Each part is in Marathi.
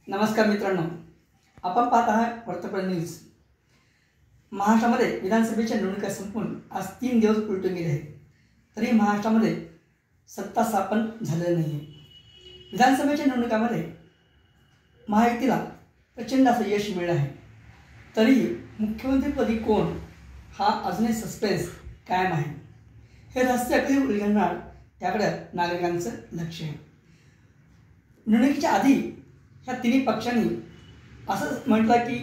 नमस्कार मित्रांनो, आपण पाहत आहात वर्तमान न्यूज। महाराष्ट्रामध्ये विधानसभेच्या निवडणुका संपून आज 3 दिवस उलटून गेले आहेत, तरी महाराष्ट्रामध्ये सत्ता स्थापन झालेली नाही आहे। विधानसभेच्या निवडणुकामध्ये महायुतीला प्रचंड असं यश मिळालं आहे, तरी मुख्यमंत्रीपदी कोण हा अजूनही सस्पेन्स कायम आहे। हे रहस्य कधी उलगडणार याकडे नागरिकांचं लक्ष आहे। निवडणुकीच्या आधी ह्या तिन्ही पक्षांनी असं म्हटलं की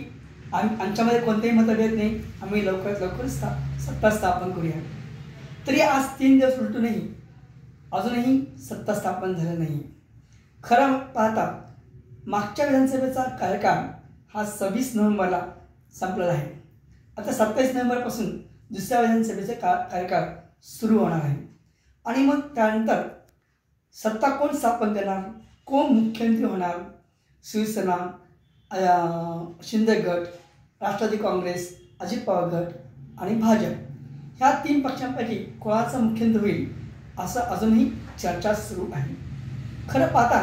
आमच्यामध्ये कोणतेही मतभेद नाही, आम्ही लवकरात लवकर सत्ता स्थापन करूया। तरी आज 3 दिवस उलटूनही अजूनही सत्ता स्थापन झालं नाही। खरं पाहता मागच्या विधानसभेचा कार्यकाळ हा 26 नोव्हेंबरला संपलेला आहे। आता 27 नोव्हेंबरपासून दुसऱ्या विधानसभेचा कार्यकाळ सुरू होणार आहे आणि मग त्यानंतर सत्ता कोण स्थापन करणार, कोण मुख्यमंत्री होणार, शिवसेना, शिंदे गट, राष्ट्रवादी काँग्रेस, अजित पवार गट आणि भाजप ह्या 3 पक्षांपैकी कोणाचा मुख्यमंत्री होईल असं अजूनही चर्चा सुरू आहे। खरं पाहता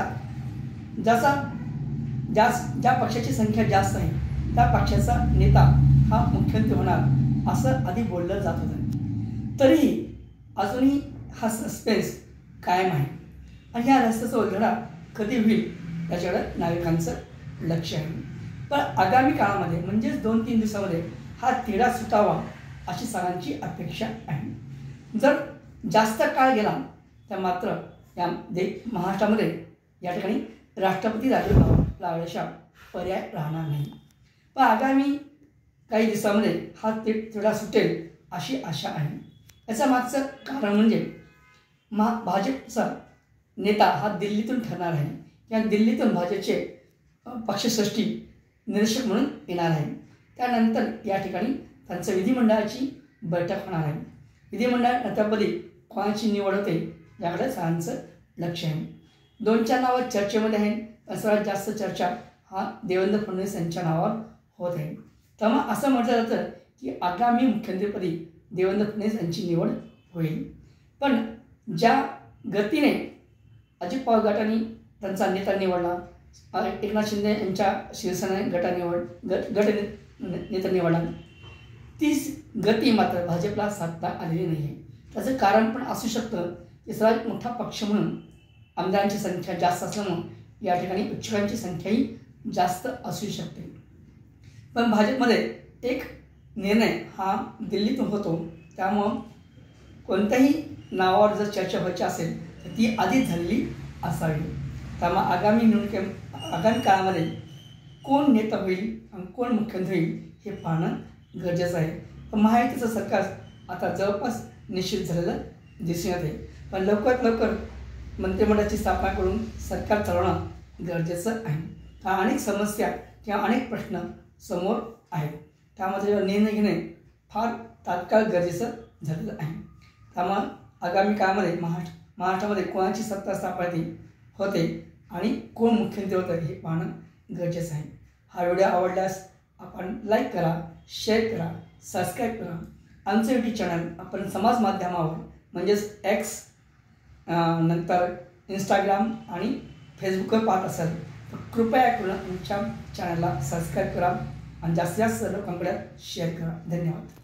ज्या पक्षाची संख्या जास्त आहे त्या पक्षाचा नेता हा मुख्यमंत्री होणार असं आधी बोललं जात होतं, तरीही अजूनही हा सस्पेन्स कायम आहे आणि या रस्त्याचा उलगडा कधी होईल याच्याकडे नागरिकांचं लक्ष आहे। पण आगामी काळामध्ये म्हणजेच 2-3 दिवसामध्ये हा तिढा सुटावा अशी सर्वांची अपेक्षा आहे। जर जास्त काळ गेला तर मात्र या महाराष्ट्रामध्ये या ठिकाणी राष्ट्रपती राजवट लावण्याशिवाय पर्याय राहणार नाही। पण आगामी काही दिवसामध्ये हा तिढा सुटेल अशी आशा आहे। याचं मागचं कारण म्हणजे भाजपचा नेता हा दिल्लीतून ठरणार आहे या दिल्लीतून भाजपचे पक्षश्रेष्ठी निरीक्षक म्हणून येणार आहे। त्यानंतर या ठिकाणी त्यांचं विधिमंडळाची बैठक होणार आहे। विधिमंडळ नेत्यापदी कोणाची निवड होते याकडे सर्वांचं लक्ष आहे। 2 नावं चर्चेमध्ये आहेत, सर्वात जास्त चर्चा हा देवेंद्र फडणवीस यांच्या नावावर होत आहे। तेव्हा असं म्हटलं जातं की आगामी मुख्यमंत्रीपदी देवेंद्र फडणवीस यांची निवड होईल। पण ज्या गतीने अजित पवार गटाने त्यांचा नेता निवडला, एकनाथ शिंदे यांच्या शिवसेना गट नेता निवडला, ती गती मात्र भाजपला साधता आलेली नाही आहे। त्याचं कारण पण असू शकतं की सर्वात मोठा पक्ष म्हणून आमदारांची संख्या जास्त असल्यामुळं या ठिकाणी इच्छुकांची संख्याही जास्त असू शकते। पण भाजपमध्ये एक निर्णय हा दिल्लीतून होतो, त्यामुळं कोणत्याही नावावर जर चर्चा व्हायची असेल तर ती आधीच झालेली असावी। त्यामुळे आगामी काळामध्ये कोण नेता होईल आणि कोण मुख्यमंत्री होईल हे पाहणं गरजेचं आहे। पण महायुतीचं सरकार आता जवळपास निश्चित झालेलं दिसून येते, पण लवकरात लवकर मंत्रिमंडळाची स्थापना करून सरकार चालवणं गरजेचं आहे। त्या अनेक समस्या किंवा अनेक प्रश्न समोर आहेत, त्यामध्ये निर्णय घेणे फार तात्काळ गरजेचं झालेलं आहे। त्यामुळे आगामी काळामध्ये महाराष्ट्रामध्ये कोणाची सत्ता स्थापना होते आणि कोण मुख्यमंत्री होतं हे पाहणं गरजेचं आहे। हा व्हिडिओ आवडल्यास आपण लाईक करा, शेअर करा, सबस्क्राईब करा। आमचं यूट्यूब चॅनल आपण समाज माध्यमावर म्हणजेच X नंतर इंस्टाग्राम आणि फेसबुकवर पाहत असाल तर कृपया करून आमच्या चॅनलला सबस्क्राईब करा आणि जास्तीत जास्त लोकांकडे शेअर करा। धन्यवाद।